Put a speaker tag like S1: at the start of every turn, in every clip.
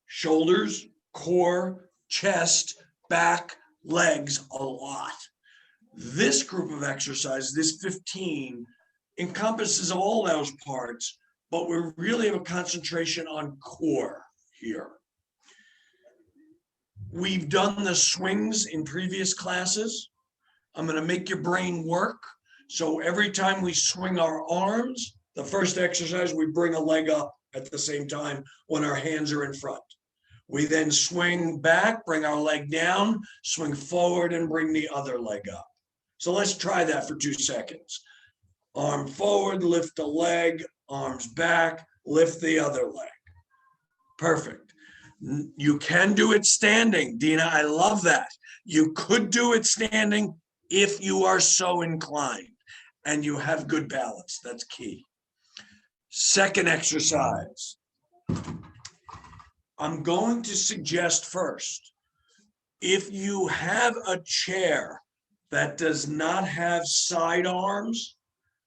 S1: shoulders, core, chest, back, legs a lot. This group of exercises, this 15, encompasses all those parts, but we really have a concentration on core here. We've done the swings in previous classes. I'm going to make your brain work. So every time we swing our arms, the first exercise, we bring a leg up at the same time when our hands are in front. We then swing back, bring our leg down, swing forward, and bring the other leg up. So let's try that for 2 seconds. Arm forward, lift the leg, arms back, lift the other leg. Perfect. You can do it standing, Dina. I love that. You could do it standing if you are so inclined and you have good balance. That's key. Second exercise. I'm going to suggest first, if you have a chair that does not have side arms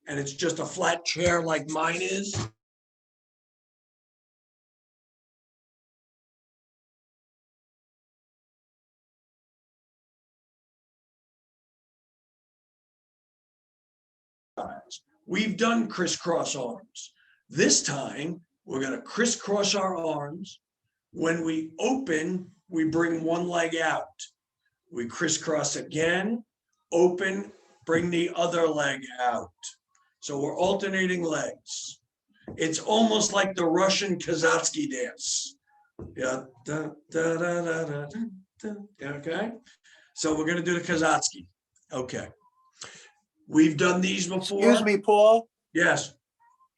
S1: and it's just a flat chair like mine is, we've done crisscross arms. This time, we're going to crisscross our arms. When we open, we bring one leg out. We crisscross again, open, bring the other leg out. So we're alternating legs. It's almost like the Russian Kazatsky dance. Yeah. Da, da, da, da, da, da, da. Okay. So we're going to do the Kazatsky. Okay. We've done these before.
S2: Excuse me, Paul.
S1: Yes.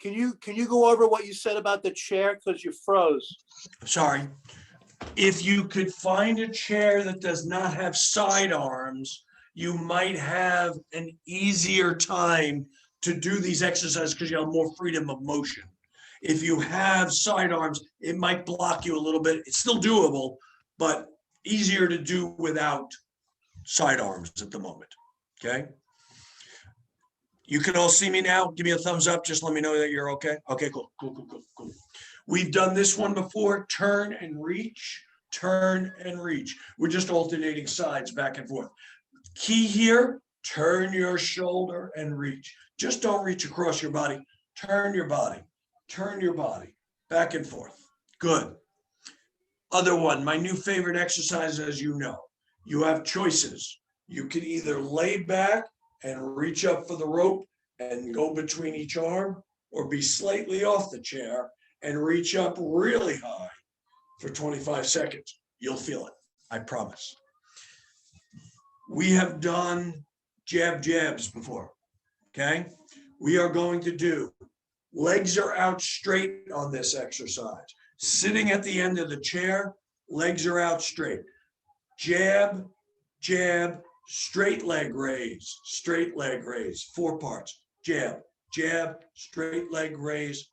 S2: Can you go over what you said about the chair, because you froze?
S1: Sorry. If you could find a chair that does not have side arms, you might have an easier time to do these exercises because you have more freedom of motion. If you have side arms, it might block you a little bit. It's still doable, but easier to do without side arms at the moment. Okay. You can all see me now. Give me a thumbs up. Just let me know that you're okay. Okay, cool. We've done this one before. Turn and reach, turn and reach. We're just alternating sides back and forth. Key here, turn your shoulder and reach. Just don't reach across your body. Turn your body, back and forth. Good. Other one, my new favorite exercise, as you know. You have choices. You can either lay back and reach up for the rope and go between each arm, or be slightly off the chair and reach up really high for 25 seconds. You'll feel it, I promise. We have done jabs before, okay? We are going to do legs are out straight on this exercise. Sitting at the end of the chair, legs are out straight. Jab, jab, straight leg raise, 4 parts. Jab, jab, straight leg raise,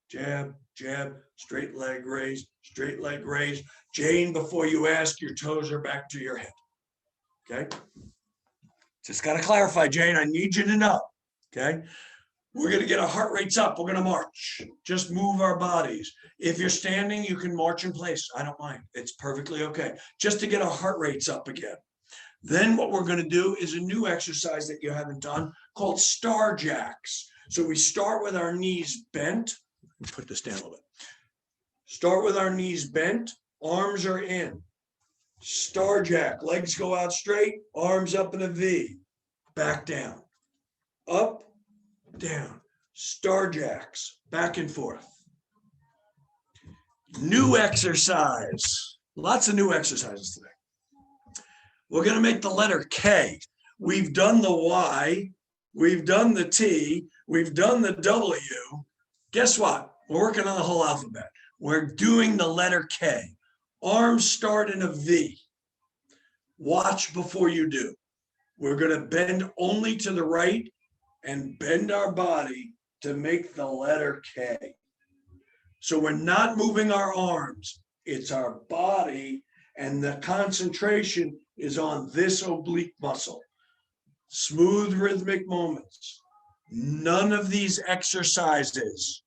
S1: jab, jab, straight leg raise. Jane, before you ask, your toes are back to your head. Okay? Just got to clarify, Jane, I need you to know. Okay? We're going to get our heart rates up. We're going to march. Just move our bodies. If you're standing, you can march in place. I don't mind. It's perfectly okay. Just to get our heart rates up again. Then what we're going to do is a new exercise that you haven't done called star jacks. So we start with our knees bent. Let me put this down a little bit. Start with our knees bent. Arms are in. Star jack. Legs go out straight. Arms up in a V. Back down. Up, down. Star jacks. Back and forth. New exercise. Lots of new exercises today. We're going to make the letter K. We've done the Y. We've done the T. We've done the W. Guess what? We're working on the whole alphabet. We're doing the letter K. Arms start in a V. Watch before you do. We're going to bend only to the right and bend our body to make the letter K. So we're not moving our arms. It's our body, and the concentration is on this oblique muscle. Smooth rhythmic moments. None of these exercises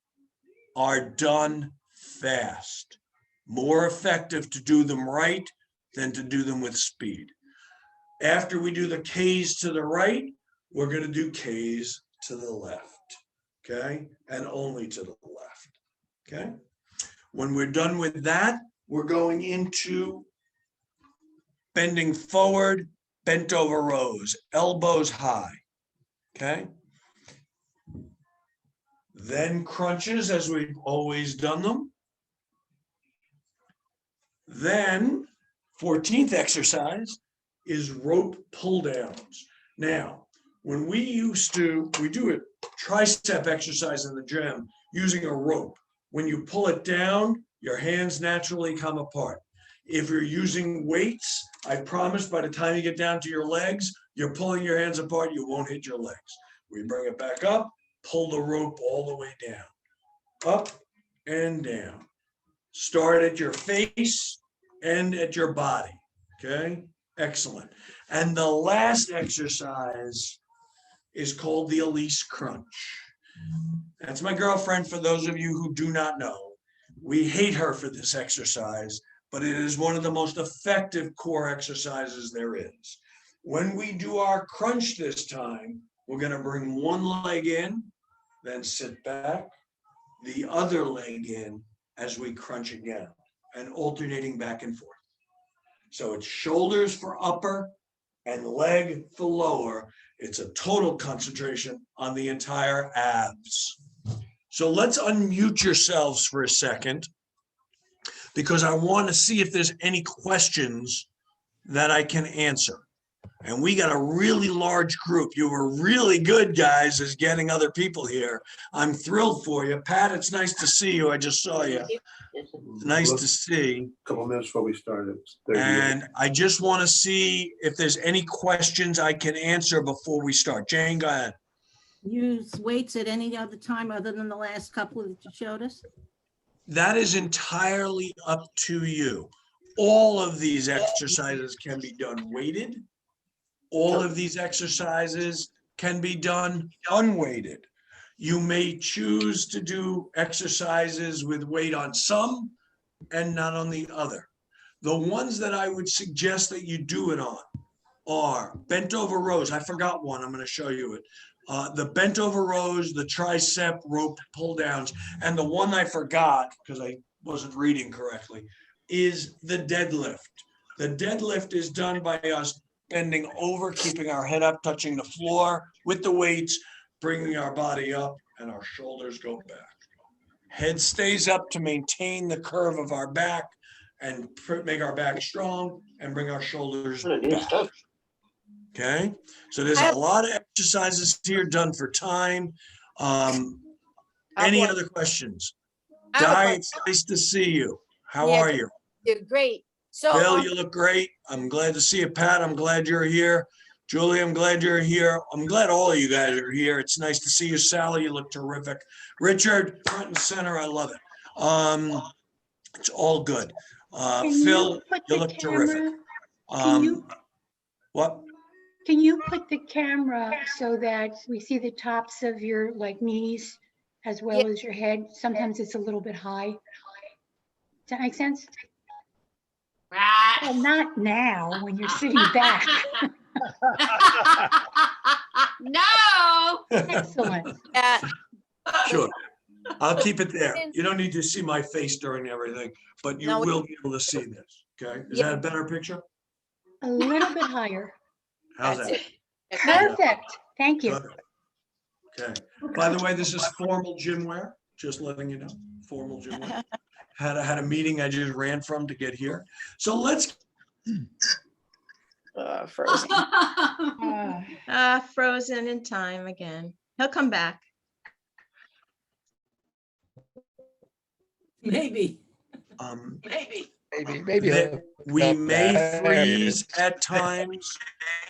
S1: are done fast. More effective to do them right than to do them with speed. After we do the Ks to the right, we're going to do Ks to the left, okay? And only to the left, okay? When we're done with that, we're going into bending forward, bent over rows, elbows high, okay? Then crunches as we've always done them. Then 14th exercise is rope pull downs. Now, when we do a tricep exercise in the gym using a rope. When you pull it down, your hands naturally come apart. If you're using weights, I promise by the time you get down to your legs, you're pulling your hands apart, you won't hit your legs. We bring it back up, pull the rope all the way down, up and down. Start at your face, end at your body, okay? Excellent. And the last exercise is called the Elise Crunch. That's my girlfriend, for those of you who do not know. We hate her for this exercise, but it is one of the most effective core exercises there is. When we do our crunch this time, we're going to bring one leg in, then sit back, the other leg in as we crunch again, and alternating back and forth. So it's shoulders for upper and leg for lower. It's a total concentration on the entire abs. So let's unmute yourselves for a second, because I want to see if there's any questions that I can answer. And we got a really large group. You were really good, guys, as getting other people here. I'm thrilled for you. Pat, it's nice to see you. I just saw you. Nice to see.
S2: A couple minutes before we started.
S1: And I just want to see if there's any questions I can answer before we start. Jane, go ahead.
S3: Use weights at any other time other than the last couple that you showed us?
S1: That is entirely up to you. All of these exercises can be done weighted. All of these exercises can be done unweighted. You may choose to do exercises with weight on some and not on the other. The ones that I would suggest that you do it on are bent over rows. I forgot one. I'm going to show you it. The bent over rows, the tricep rope pull downs, and the one I forgot because I wasn't reading correctly is the deadlift. The deadlift is done by us bending over, keeping our head up, touching the floor with the weights, bringing our body up, and our shoulders go back. Head stays up to maintain the curve of our back and make our back strong and bring our shoulders back. Okay, so there's a lot of exercises here done for time. Any other questions? Di, it's nice to see you. How are you?
S4: You're great. So
S1: Bill, you look great. I'm glad to see you. Pat, I'm glad you're here. Julie, I'm glad you're here. I'm glad all of you guys are here. It's nice to see you. Sally, you look terrific. Richard, front and center, I love it. It's all good. Phil, you look terrific. What?
S5: Can you put the camera so that we see the tops of your knees as well as your head? Sometimes it's a little bit high. Does that make sense? Well, not now when you're sitting back.
S4: no.
S5: Excellent.
S1: Sure. I'll keep it there. You don't need to see my face during everything, but you will be able to see this. Okay. Is that a better picture?
S5: A little bit higher.
S1: How's that?
S5: Perfect. Thank you.
S1: Okay. By the way, this is formal gym wear. Just letting you know. Formal gym wear. Had a meeting I just ran from to get here. So let's.
S6: Frozen.
S5: Uh,
S6: Frozen in time again. He'll come back.
S3: Maybe.
S7: Maybe
S1: that we may freeze at times.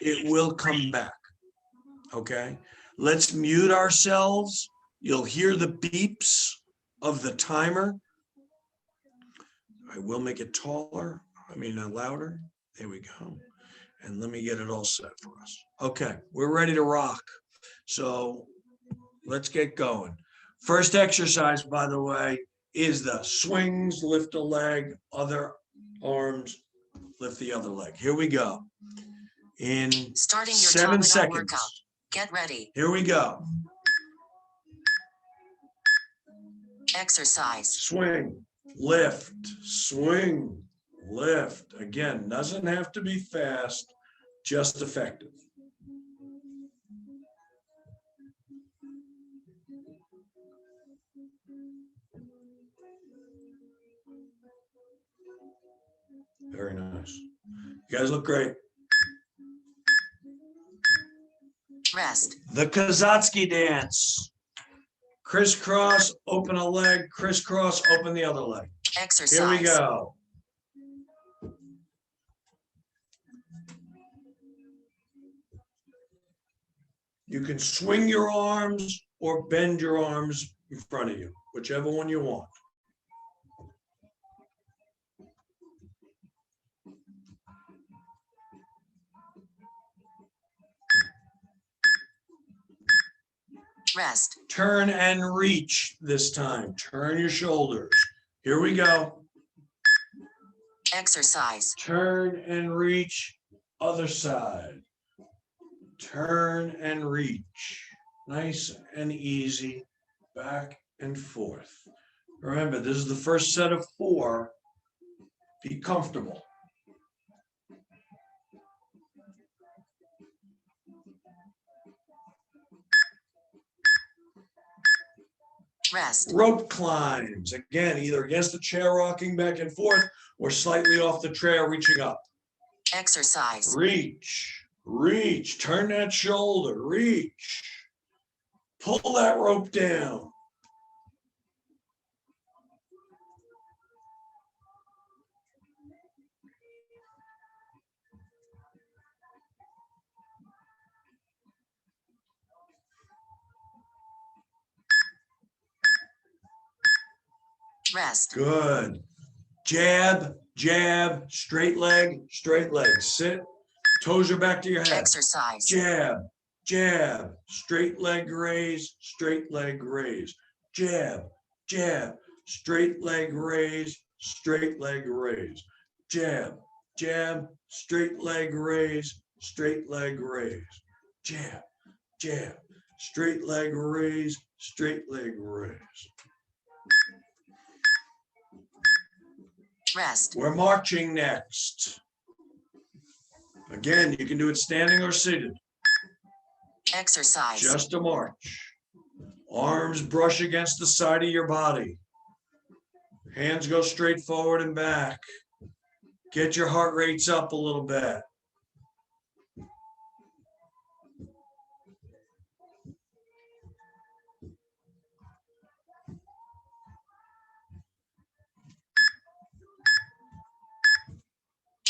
S1: It will come back. Okay. Let's mute ourselves. You'll hear the beeps of the timer. I will make it taller. Louder. There we go. And let me get it all set for us. Okay, we're ready to rock. So let's get going. First exercise, by the way, is the swings, lift a leg, other arms, lift the other leg. Here we go. In
S7: Starting your
S1: 7
S7: Taliban
S1: seconds.
S7: workout. Get ready.
S1: Here we go.
S7: Exercise.
S1: Swing, lift, swing, lift. Again, doesn't have to be fast, just effective. Very nice. You guys look great.
S7: Rest.
S1: The Kazatsky dance. Crisscross, open a leg, crisscross, open the other leg.
S7: Exercise.
S1: Here we go. You can swing your arms or bend your arms in front of you, whichever one you want.
S7: Rest.
S1: Turn and reach this time. Turn your shoulders. Here we go.
S7: Exercise.
S1: Turn and reach, other side. Turn and reach. Nice and easy, back and forth. Remember, this is the first set of 4. Be comfortable.
S7: Rest.
S1: Rope climbs, again, either against the chair rocking back and forth or slightly off the chair reaching up.
S7: Exercise.
S1: Reach, reach, turn that shoulder, reach. Pull that rope down.
S7: Rest.
S1: Good. Jab, jab, straight leg, straight leg. Sit, toes are back to your head.
S7: Exercise.
S1: Jab, jab, straight leg raise, straight leg raise. Jab, jab, straight leg raise, straight leg raise. Jab, jab, straight leg raise, straight leg raise. Jab, jab, straight leg raise, straight leg raise.
S7: Rest.
S1: We're marching next. Again, you can do it standing or seated.
S7: Exercise.
S1: Just a march. Arms brush against the side of your body. Hands go straight forward and back. Get your heart rates up a little bit.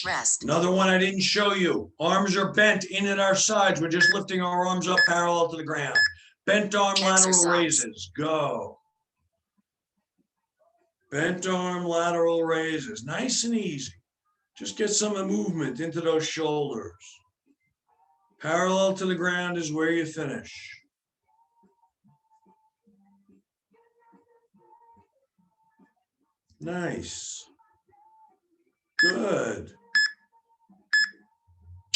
S7: Rest.
S1: Another one I didn't show you. Arms are bent in at our sides. We're just lifting our arms up parallel to the ground. Bent arm lateral
S7: Exercise.
S1: raises. Go. Bent arm lateral raises. Nice and easy. Just get some movement into those shoulders. Parallel to the ground is where you finish. Nice. Good.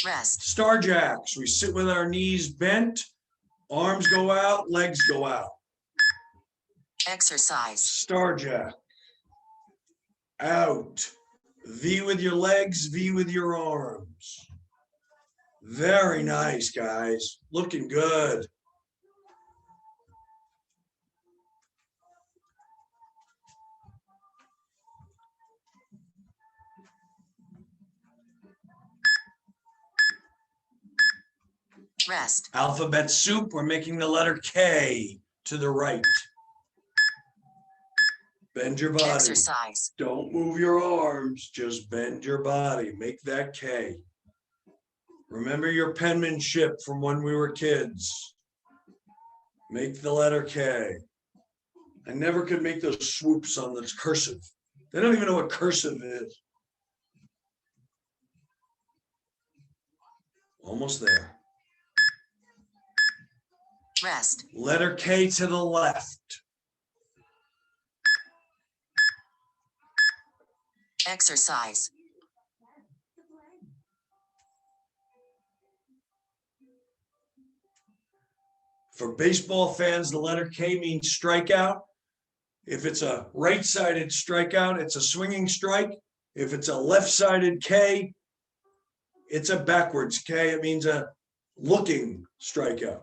S7: Rest.
S1: Star jacks. We sit with our knees bent, arms go out, legs go out.
S7: Exercise.
S1: Star jack. Out. V with your legs, V with your arms. Very nice, guys. Looking good.
S7: Rest.
S1: Alphabet soup, we're making the letter K to the right. Bend your body.
S7: Exercise.
S1: Don't move your arms, just bend your body. Make that K. Remember your penmanship from when we were kids. Make the letter K. I never could make those swoops on the cursive. They don't even know what cursive is. Almost there.
S7: Rest.
S1: Letter K to the left.
S7: Exercise.
S1: For baseball fans, the letter K means strikeout. If it's a right-sided strikeout, it's a swinging strike. If it's a left-sided K, it's a backwards K. It means a looking strikeout.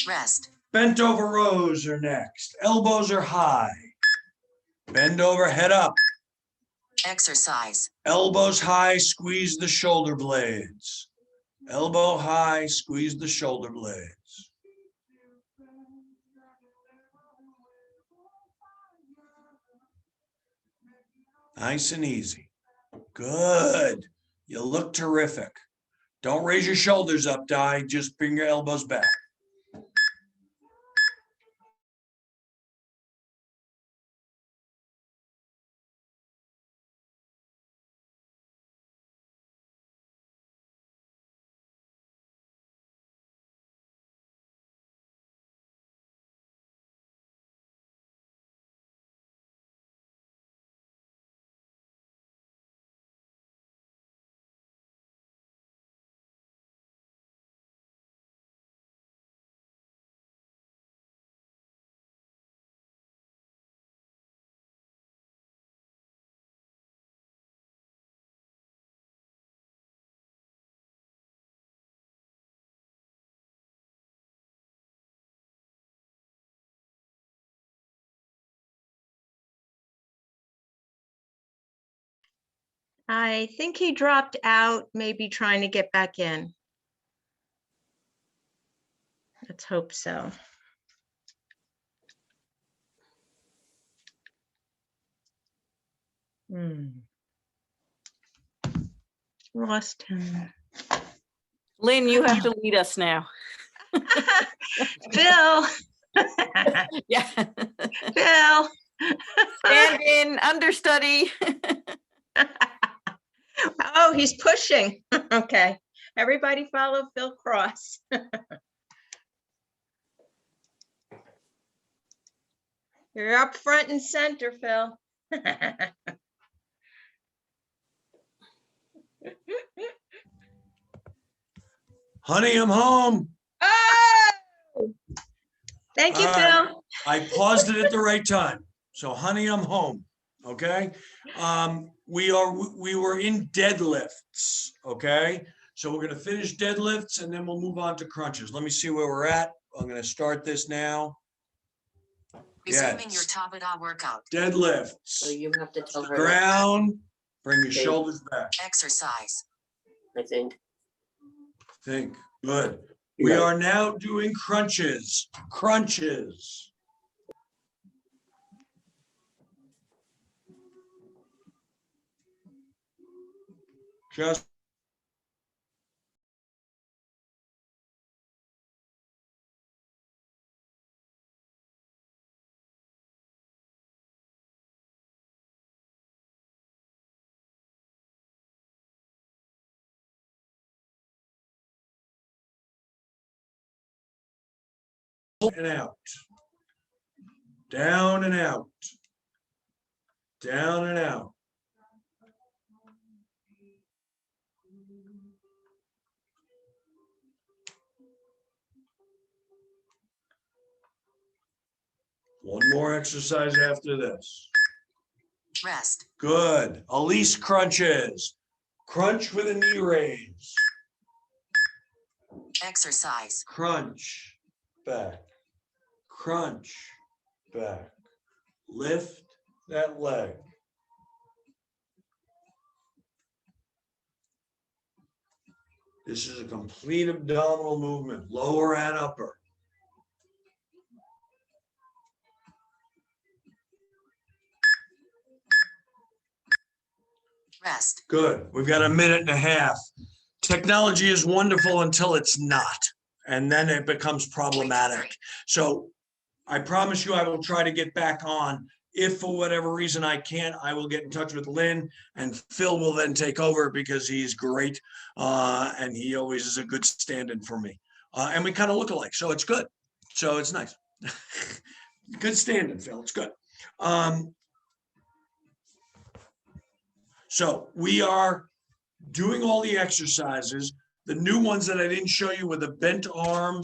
S7: Rest.
S1: Bent over rows are next. Elbows are high. Bend over, head up.
S7: Exercise.
S1: Elbows high, squeeze the shoulder blades. Elbow high, squeeze the shoulder blades. Nice and easy. Good. You look terrific. Don't raise your shoulders up, Di. Just bring your elbows back.
S6: I think he dropped out, maybe trying to get back in. Let's hope so. Lost him.
S8: Lynn, you have to lead us now.
S6: Phil,
S8: Yeah.
S6: Phil.
S8: Stand in, understudy.
S6: Oh, he's pushing. Okay. Everybody follow Phil Cross. You're up front and center, Phil.
S1: Honey, I'm home.
S6: Oh! Thank you,
S1: All right.
S6: Phil.
S1: I paused it at the right time. So honey, I'm home. Okay. We were in deadlifts. Okay. So we're going to finish deadlifts and then we'll move on to crunches. Let me see where we're at. I'm going to start this now.
S7: Resuming your
S1: Yes.
S7: Tabata workout.
S1: Deadlifts.
S9: So you have to tell her, that,
S1: Ground. Bring your
S9: Okay.
S1: shoulders back.
S7: Exercise.
S9: I think.
S1: Think. Good. We
S9: Right.
S1: are now doing crunches. Crunches. Just and out. Down and out. Down and out. One more exercise after this.
S7: Rest.
S1: Good. Elise crunches. Crunch with a knee raise.
S7: Exercise.
S1: Crunch. Back. Crunch. Back. Lift that leg. This is a complete abdominal movement, lower and upper.
S7: Rest.
S1: Good. We've got a minute and a half. Technology is wonderful until it's not, and then it becomes problematic. So I promise you I will try to get back on. If for whatever reason I can't, I will get in touch with Lynn, and Phil will then take over because he's great. And he always is a good stand-in for me. And we kind of look alike, so it's good. So it's nice. Good stand-in, Phil. It's good. So we are doing all the exercises. The new ones that I didn't show you were the bent arm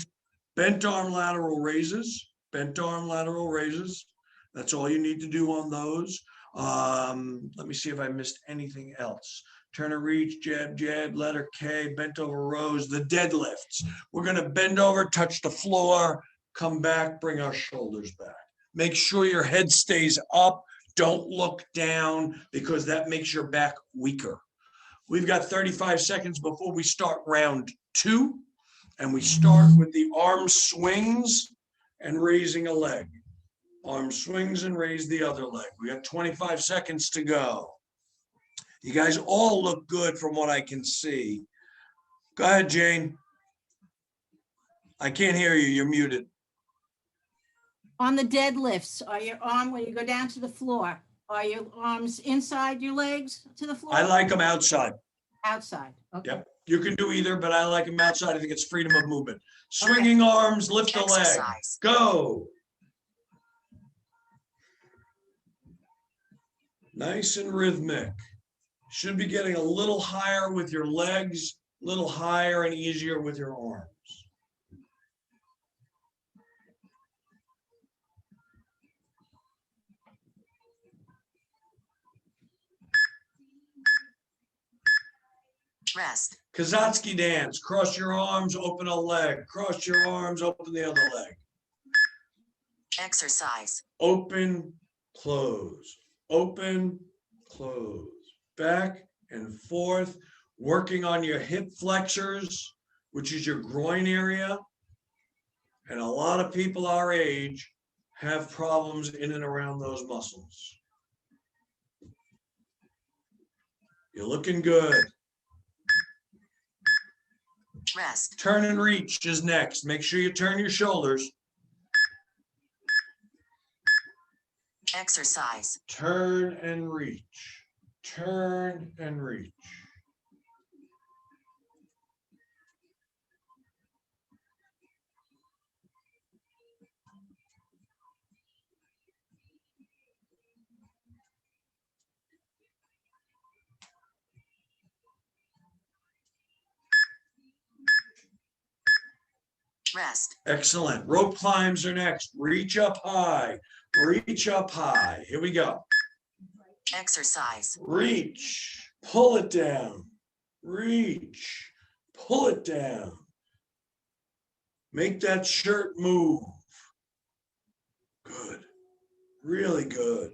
S1: lateral raises, bent arm lateral raises. That's all you need to do on those. Let me see if I missed anything else. Turn and reach, jab, jab, letter K, bent over rows, the deadlifts. We're gonna bend over, touch the floor, come back, bring our shoulders back. Make sure your head stays up. Don't look down because that makes your back weaker. We've got 35 seconds before we start round 2. And we start with the arm swings and raising a leg. Arm swings and raise the other leg. We got 25 seconds to go. You guys all look good from what I can see. Go ahead, Jane. I can't hear you. You're muted.
S3: On the deadlifts, are your arm, when you go down to the floor, are your arms inside your legs to the floor?
S1: I like them outside.
S3: Outside, okay.
S1: Yep. You can do either, but I like them outside. I think it's freedom of movement. Swinging arms, lift the leg.
S7: Exercise.
S1: Go. Nice and rhythmic. Should be getting a little higher with your legs, a little higher and easier with your arms.
S7: Rest.
S1: Kazatsky dance. Cross your arms, open a leg. Cross your arms, open the other leg.
S7: Exercise.
S1: Open, close. Open, close. Back and forth. Working on your hip flexors, which is your groin area. And a lot of people our age have problems in and around those muscles. You're looking good.
S7: Rest.
S1: Turn and reach is next. Make sure you turn your shoulders.
S7: Exercise.
S1: Turn and reach. Turn and reach.
S7: Rest.
S1: Excellent. Rope climbs are next. Reach up high. Reach up high. Here we go.
S7: Exercise.
S1: Reach. Pull it down. Reach. Pull it down. Make that shirt move. Good. Really good.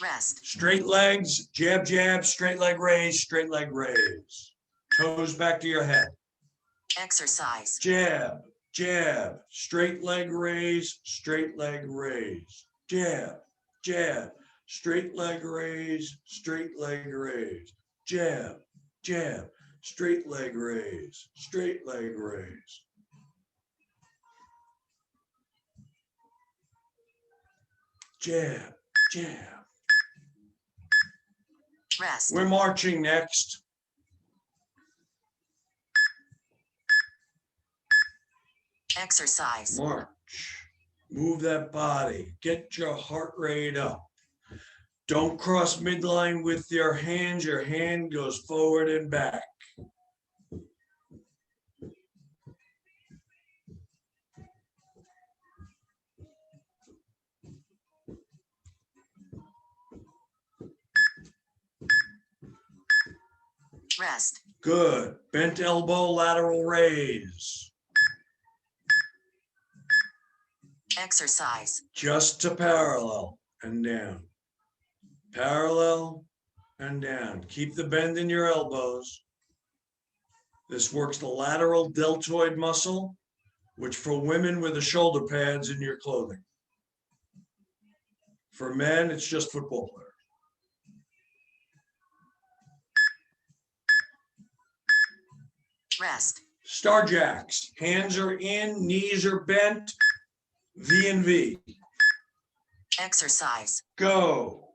S7: Rest.
S1: Straight legs, jab, jab, straight leg raise, straight leg raise. Toes back to your head.
S7: Exercise.
S1: Jab, jab, straight leg raise, straight leg raise. Jab, jab, straight leg raise, straight leg raise. Jab, jab, straight leg raise, straight leg raise. Jab, jab.
S7: Rest.
S1: We're marching next.
S7: Exercise.
S1: March. Move that body. Get your heart rate up. Don't cross midline with your hands. Your hand goes forward and back.
S7: Rest.
S1: Good. Bent elbow, lateral raise.
S7: Exercise.
S1: Just to parallel and down. Parallel and down. Keep the bend in your elbows. This works the lateral deltoid muscle, which for women with the shoulder pads in your clothing. For men, it's just football players.
S7: Rest.
S1: Star jacks. Hands are in, knees are bent. V and V.
S7: Exercise.
S1: Go.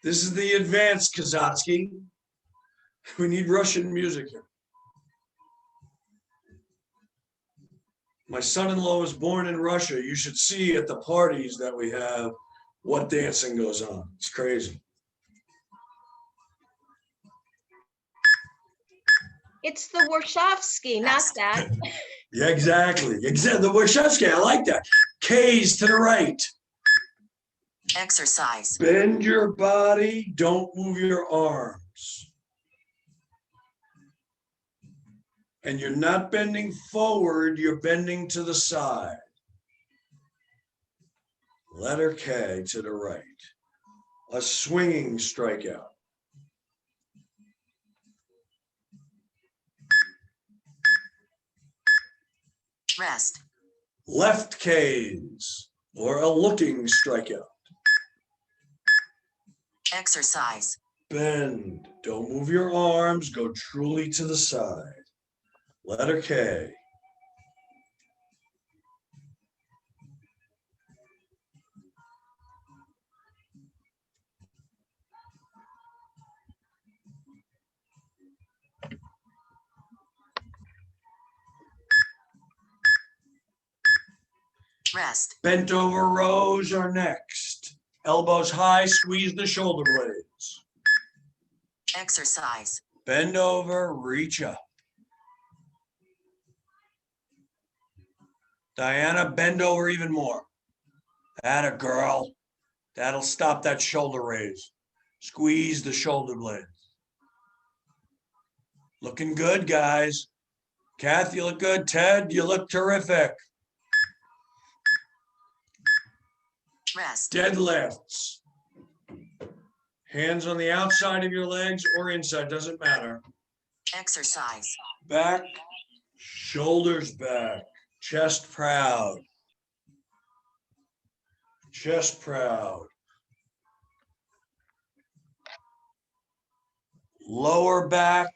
S1: This is the advanced Kazatsky. We need Russian music here. My son-in-law was born in Russia. You should see at the parties that we have what dancing goes on. It's crazy.
S6: It's the Warshawski, not that.
S1: Yeah, exactly. Exactly. The Warshawski, I like that. K's to the right.
S7: Exercise.
S1: Bend your body. Don't move your arms. And you're not bending forward, you're bending to the side. Letter K to the right. A swinging strikeout.
S7: Rest.
S1: Left K's or a looking strikeout.
S7: Exercise.
S1: Bend. Don't move your arms. Go truly to the side. Letter K.
S7: Rest.
S1: Bent over rows are next. Elbows high, squeeze the shoulder blades.
S7: Exercise.
S1: Bend over, reach up. Diana, bend over even more. Atta girl. That'll stop that shoulder raise. Squeeze the shoulder blades. Looking good, guys. Kath, you look good. Ted, you look terrific.
S7: Rest.
S1: Deadlifts. Hands on the outside of your legs or inside, doesn't matter.
S7: Exercise.
S1: Back, shoulders back, chest proud. Chest proud. Lower back,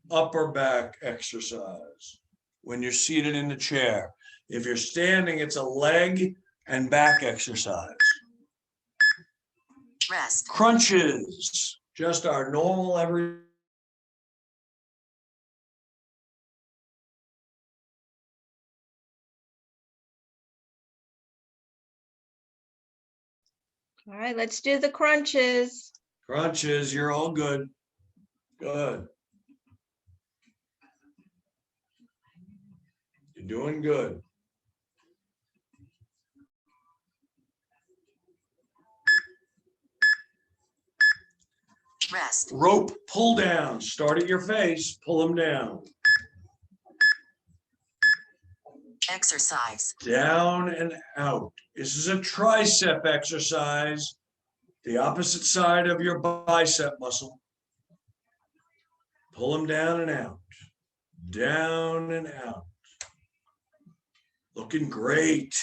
S1: upper back exercise when you're seated in the chair. If you're standing, it's a leg and back exercise.
S7: Rest.
S1: Crunches, just our normal every.
S6: All right, let's do the crunches.
S1: Crunches, you're all good. Good. You're doing good.
S7: Rest.
S1: Rope pull down. Start at your face, pull them down.
S7: Exercise.
S1: Down and out. This is a tricep exercise. The opposite side of your bicep muscle. Pull them down and out. Down and out. Looking great.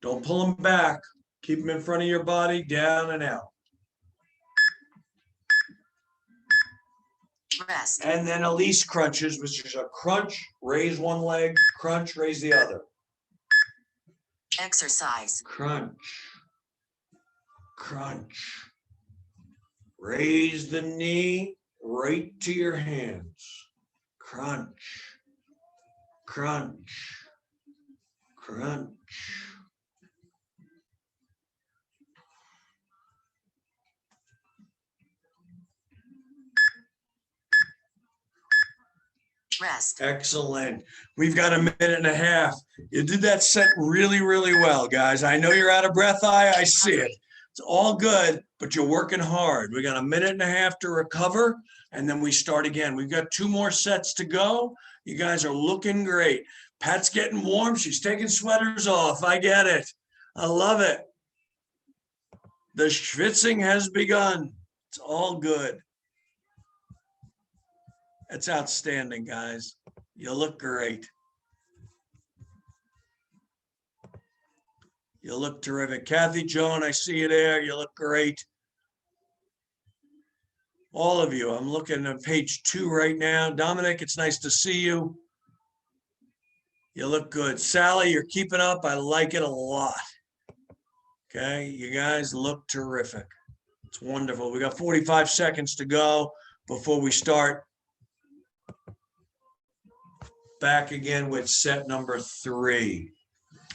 S1: Don't pull them back. Keep them in front of your body, down and out.
S7: Rest.
S1: And then Elise crunches, which is a crunch, raise one leg, crunch, raise the other.
S7: Exercise.
S1: Crunch. Crunch. Raise the knee right to your hands. Crunch. Crunch. Crunch.
S7: Rest.
S1: Excellent. We've got a minute and a half. You did that set really, really well, guys. I know you're out of breath. I see it. It's all good, but you're working hard. We got a minute and a half to recover, and then we start again. We've got 2 more sets to go. You guys are looking great. Pat's getting warm. She's taking sweaters off. I get it. I love it. The schwitzing has begun. It's all good. That's outstanding, guys. You look great. You look terrific. Kathy, Joan, I see you there. You look great. All of you. I'm looking at page 2 right now. Dominic, it's nice to see you. You look good. Sally, you're keeping up. I like it a lot. Okay, you guys look terrific. It's wonderful. We got 45 seconds to go before we start back again with set number 3.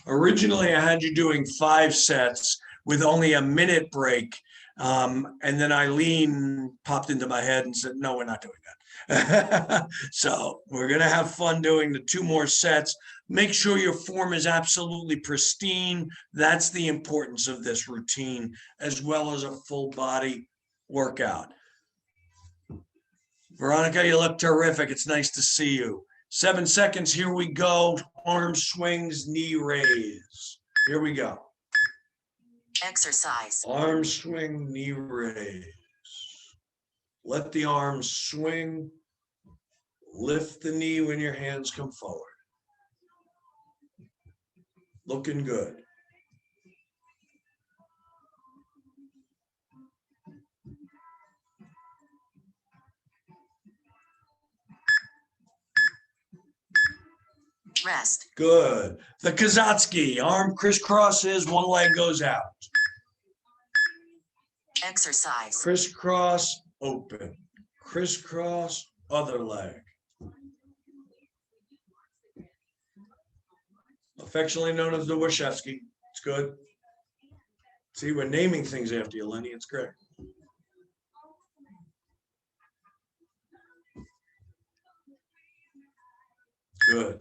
S1: Originally, I had you doing 5 sets with only a minute break. And then Eileen popped into my head and said, no, we're not doing that. So we're going to have fun doing the 2 more sets. Make sure your form is absolutely pristine. That's the importance of this routine, as well as a full body workout. Veronica, you look terrific. It's nice to see you. 7 seconds. Here we go. Arm swings, knee raise. Here we go.
S7: Exercise.
S1: Arm swing, knee raise. Let the arms swing. Lift the knee when your hands come forward. Looking good.
S7: Rest.
S1: Good. The Kazatsky, arm crisscrosses, one leg goes out.
S7: Exercise.
S1: Crisscross, open. Crisscross, other leg. Affectionately known as the Wachowski. It's good. See, we're naming things after you, Lenny. It's great. Good.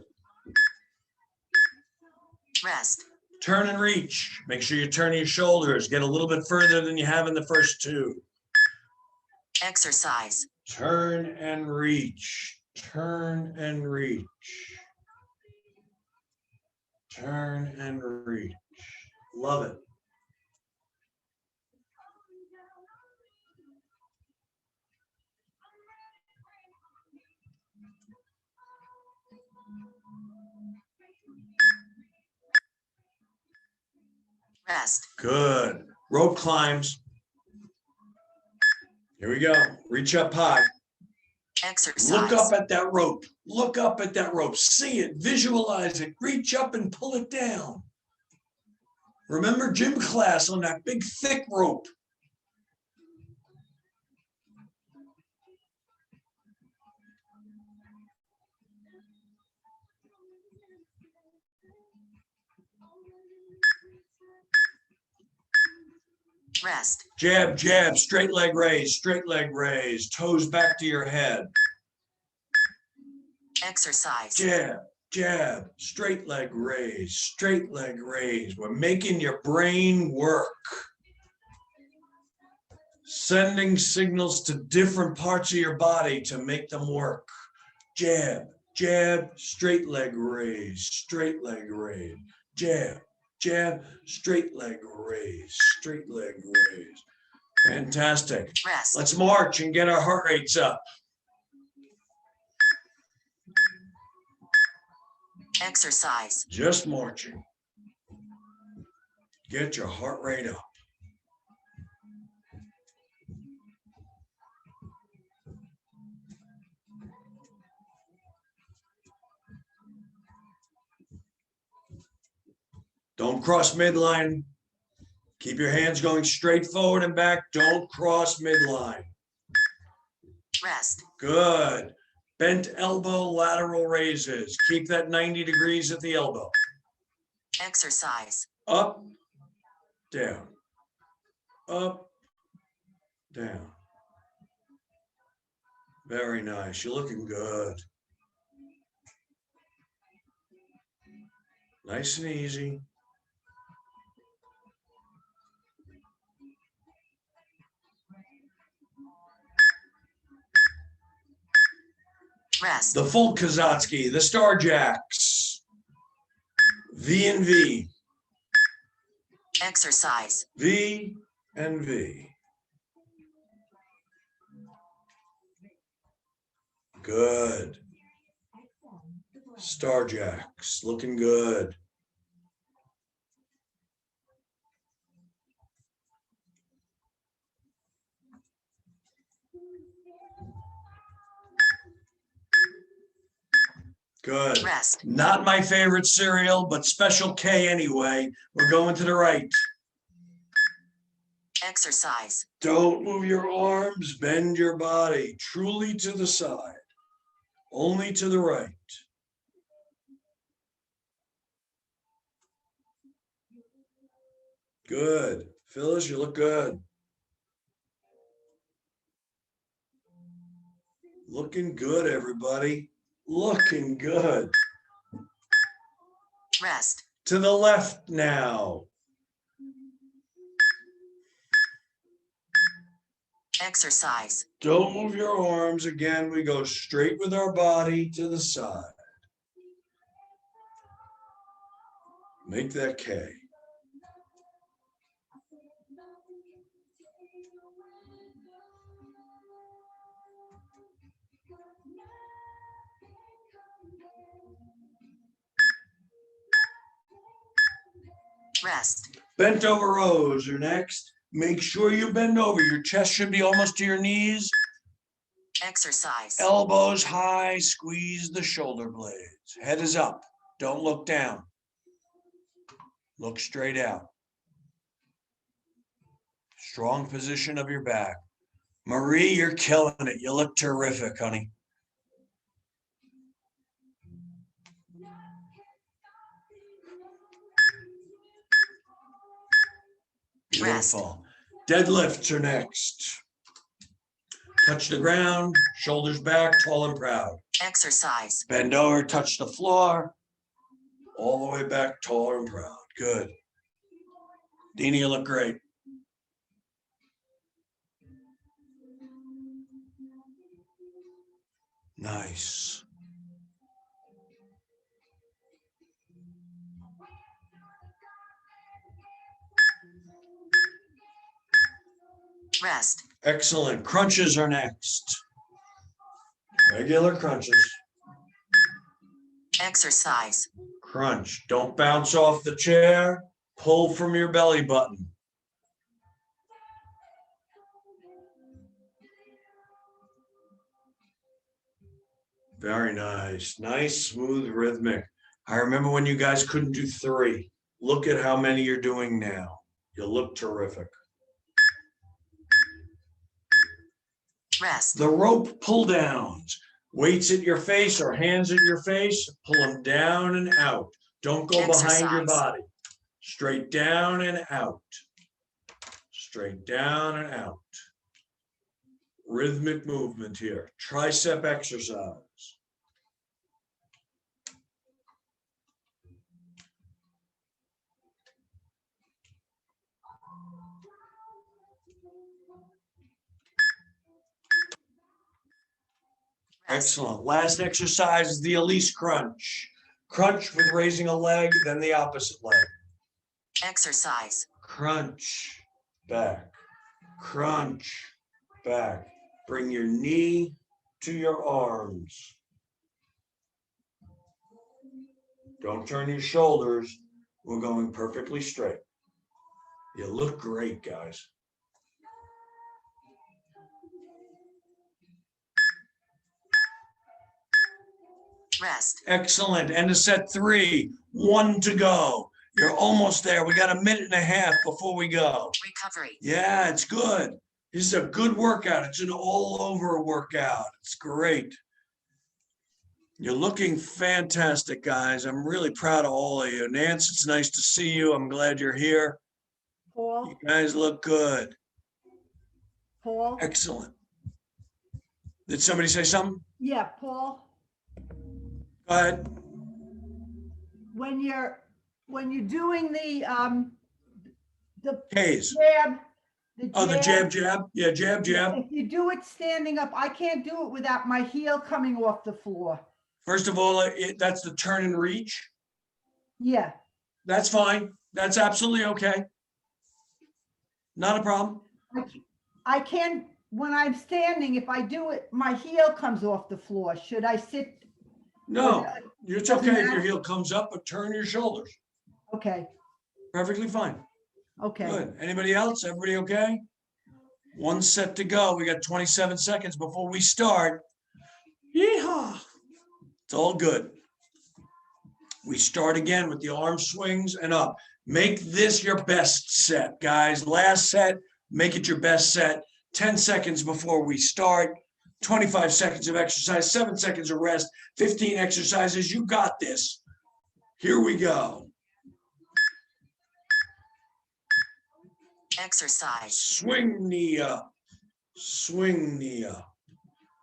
S7: Rest.
S1: Turn and reach. Make sure you turn your shoulders. Get a little bit further than you have in the first 2.
S7: Exercise.
S1: Turn and reach. Turn and reach. Turn and reach. Love it.
S7: Rest.
S1: Good. Rope climbs. Here we go. Reach up high.
S7: Exercise.
S1: Look up at that rope. Look up at that rope. See it. Visualize it. Reach up and pull it down. Remember gym class on that big thick rope.
S7: Rest.
S1: Jab, jab, straight leg raise, toes back to your head.
S7: Exercise.
S1: Jab, jab, straight leg raise, straight leg raise. We're making your brain work. Sending signals to different parts of your body to make them work. Jab, jab, straight leg raise, jab, jab, straight leg raise, Fantastic.
S7: Rest.
S1: Let's march and get our heart rates up.
S7: Exercise.
S1: Just marching. Get your heart rate up. Don't cross midline. Keep your hands going straight forward and back. Don't cross midline.
S7: Rest.
S1: Good. Bent elbow, lateral raises. Keep that 90 degrees at the elbow.
S7: Exercise.
S1: Up, down, up, down. Very nice. You're looking good. Nice and easy.
S7: Rest.
S1: The full Kazatsky, the Star Jacks. V and V.
S7: Exercise.
S1: V and V. Good. Star Jacks, looking good. Good.
S7: Rest.
S1: Not my favorite cereal, but special K anyway. We're going to the right.
S7: Exercise.
S1: Don't move your arms, bend your body truly to the side, only to the right. Good. Phyllis, you look good. Looking good, everybody. Looking good.
S7: Rest.
S1: To the left now.
S7: Exercise.
S1: Don't move your arms. Again, we go straight with our body to the side. Make that K.
S7: Rest.
S1: Bent over rows are next. Make sure you bend over. Your chest should be almost to your knees.
S7: Exercise.
S1: Elbows high, squeeze the shoulder blades. Head is up. Don't look down. Look straight out. Strong position of your back. Marie, you're killing it. You look terrific, honey. Beautiful. Deadlifts are next. Touch the ground, shoulders back, tall and proud.
S7: Exercise.
S1: Bend over, touch the floor. All the way back, tall and proud. Good. Dina, you look great. Nice.
S7: Rest.
S1: Excellent. Crunches are next. Regular crunches.
S7: Exercise.
S1: Crunch. Don't bounce off the chair. Pull from your belly button. Very nice. Nice, smooth, rhythmic. I remember when you guys couldn't do 3. Look at how many you're doing now. You look terrific.
S7: Rest.
S1: The rope pull downs. Weights at your face or hands at your face. Pull them down and out. Don't go behind your
S7: Exercise.
S1: body. Straight down and out. Straight down and out. Rhythmic movement here. Tricep exercise. Excellent. Last exercise is the Elise crunch. Crunch with raising a leg, then the opposite leg.
S7: Exercise.
S1: Crunch, back, crunch, back. Bring your knee to your arms. Don't turn your shoulders. We're going perfectly straight. You look great, guys.
S7: Rest.
S1: Excellent. End of set 3. 1 to go. You're almost there. We got a minute and a half before we go.
S7: Recovery.
S1: Yeah, it's good. This is a good workout. It's an all-over workout. It's great. You're looking fantastic, guys. I'm really proud of all of you. Nance, it's nice to see you. I'm glad you're here.
S10: Paul,
S1: You guys look good.
S10: Paul,
S1: Excellent. Did somebody say something?
S10: yeah, Paul,
S1: Go ahead.
S10: when you're doing the
S1: K's.
S10: jab,
S1: Oh, the jab, jab. Yeah, jab, jab.
S10: if you do it standing up, I can't do it without my heel coming off the floor.
S1: First of all, that's the turn and reach.
S10: Yeah,
S1: That's fine. That's absolutely okay. Not a problem.
S10: I can't, when I'm standing, if I do it, my heel comes off the floor. Should I sit?
S1: No, it's
S10: Doesn't
S1: okay if your
S10: matter.
S1: heel comes up, but turn your shoulders.
S10: Okay,
S1: Perfectly fine.
S10: okay.
S1: Good. Anybody else? Everybody okay? 1 set to go. We got 27 seconds before we start. Yeehaw. It's all good. We start again with the arm swings and up. Make this your best set, guys. Last set, make it your best set. 10 seconds before we start. 25 seconds of exercise, 7 seconds of rest, 15 exercises. You got this. Here we go.
S7: Exercise.
S1: Swing knee up, swing knee up.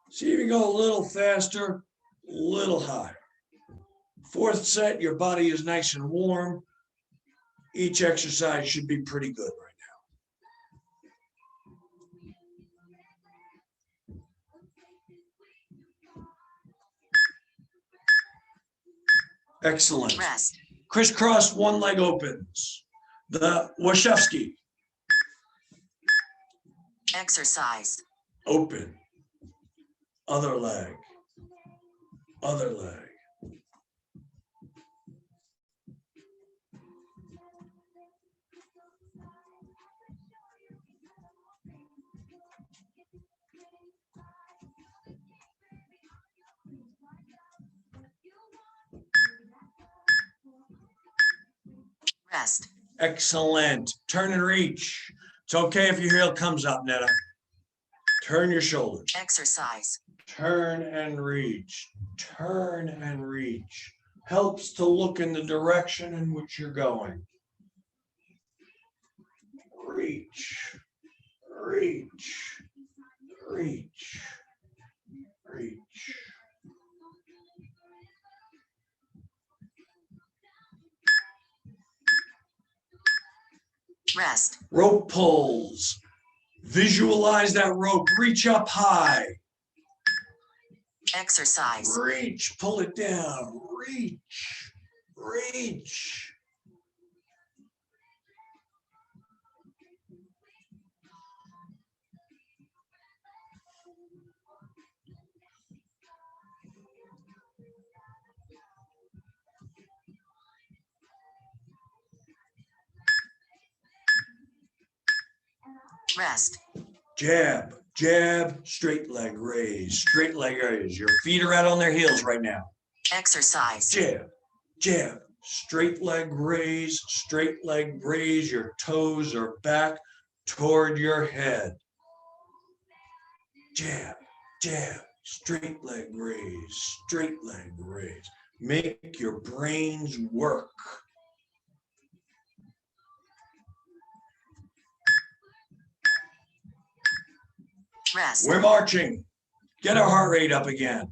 S1: See if you go a little faster, little higher. Fourth set, your body is nice and warm. Each exercise should be pretty good right now. Excellent.
S7: Rest.
S1: Crisscross, one leg opens. The Wachowski.
S7: Exercise.
S1: Open. Other leg. Other leg.
S7: Rest.
S1: Excellent. Turn and reach. It's okay if your heel comes up, Netta. Turn your shoulders.
S7: Exercise.
S1: Turn and reach. Turn and reach. Helps to look in the direction in which you're going. Reach. Reach. Reach. Reach.
S7: Rest.
S1: Rope pulls. Visualize that rope. Reach up high.
S7: Exercise.
S1: Reach. Pull it down. Reach. Reach.
S7: Rest.
S1: Jab, jab, straight leg raise, straight leg raise. Your feet are out on their heels right now.
S7: Exercise.
S1: Jab, jab, straight leg raise, straight leg raise. Your toes are back toward your head. Jab, jab, straight leg raise, straight leg raise. Make your brains work.
S7: Rest.
S1: We're marching. Get our heart rate up again.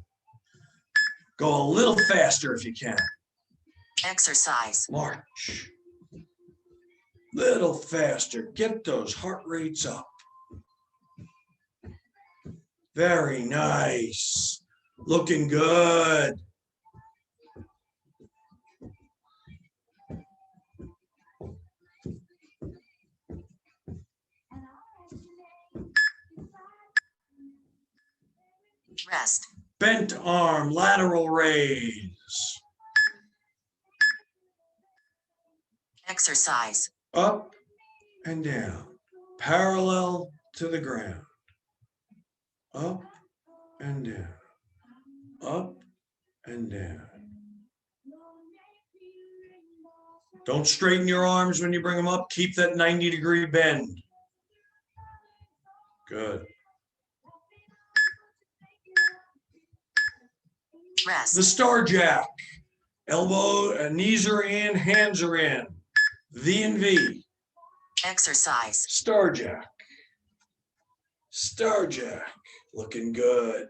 S1: Go a little faster if you can.
S7: Exercise.
S1: March. Little faster. Get those heart rates up. Very nice. Looking good.
S7: Rest.
S1: Bent arm, lateral raise.
S7: Exercise.
S1: Up and down. Parallel to the ground. Up and down. Up and down. Don't straighten your arms when you bring them up. Keep that 90-degree bend. Good.
S7: Rest.
S1: The Star Jack. Elbow, knees are in, hands are in. V and V.
S7: Exercise.
S1: Star Jack. Star Jack. Looking good.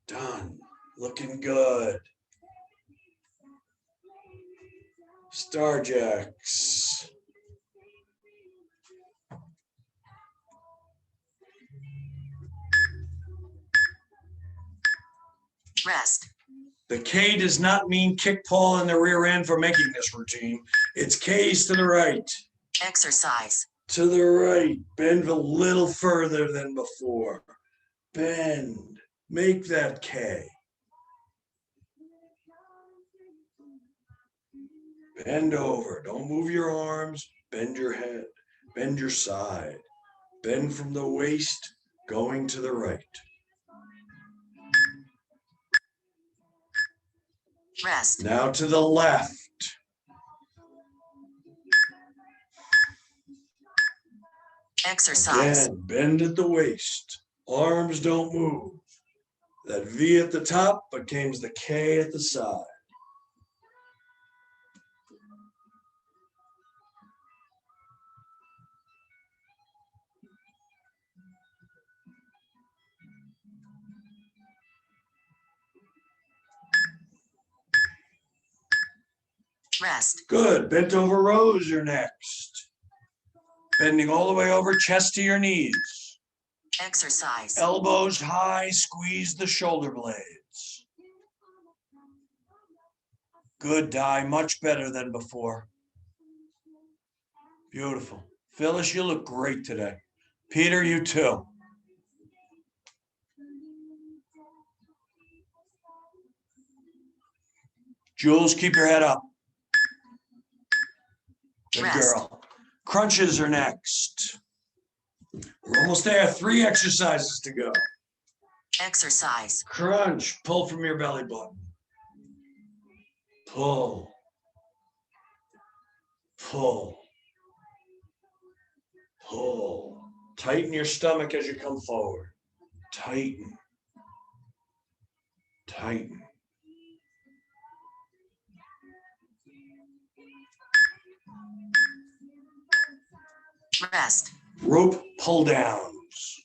S1: Done. Looking good. Star Jacks.
S7: Rest.
S1: The K does not mean kick paw in the rear end for making this routine. It's K's to the right.
S7: Exercise.
S1: To the right. Bend a little further than before. Bend. Make that K. Bend over. Don't move your arms. Bend your head. Bend your side. Bend from the waist going to the right.
S7: Rest.
S1: Now to the left.
S7: Exercise.
S1: Again, bend at the waist. Arms don't move. That V at the top becomes the K at the side.
S7: Rest.
S1: Good. Bent over rows are next. Bending all the way over, chest to your knees.
S7: Exercise.
S1: Elbows high, squeeze the shoulder blades. Good, Di, much better than before. Beautiful. Phyllis, you look great today. Peter, you too. Jules, keep your head up. Good
S7: Rest.
S1: girl. Crunches are next. We're almost there. 3 exercises to go.
S7: Exercise.
S1: Crunch. Pull from your belly button. Pull. Pull. Pull. Tighten your stomach as you come forward. Tighten. Tighten.
S7: Rest.
S1: Rope pull downs.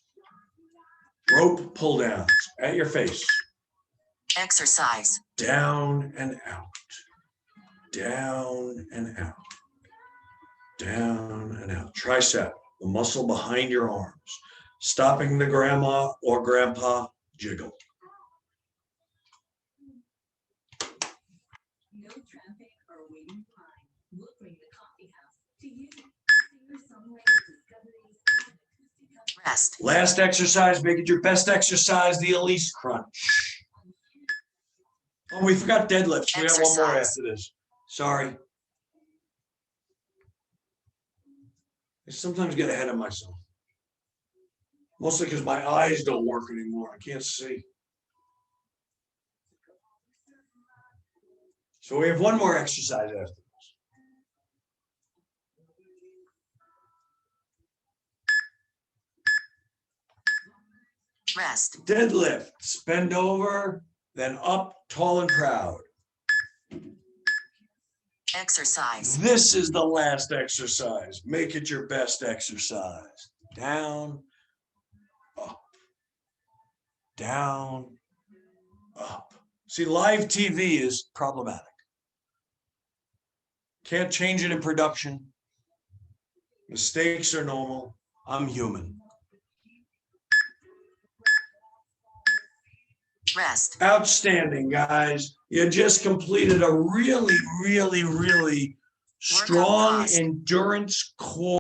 S1: Rope pull downs at your face.
S7: Exercise.
S1: Down and out. Down and out. Down and out. Tricep, the muscle behind your arms. Stopping the grandma or grandpa jiggle.
S11: No traffic or waiting time. We'll bring the coffee house to you. Singer-songwriter discoveries.
S7: Rest.
S1: Last exercise, make it your best exercise, the Elise crunch. Oh, we forgot deadlifts. We got one more
S7: Exercise.
S1: after this. Sorry. I sometimes get ahead of myself. Mostly because my eyes don't work anymore. I can't see. So we have one more exercise after this.
S7: Rest.
S1: Deadlifts, bend over, then up, tall and proud.
S7: Exercise.
S1: This is the last exercise. Make it your best exercise. Down, up, down, up. See, live TV is problematic. Can't change it in production. Mistakes are normal. I'm human.
S7: Rest.
S1: Outstanding, guys. You just completed a really strong
S7: pause.
S1: endurance core.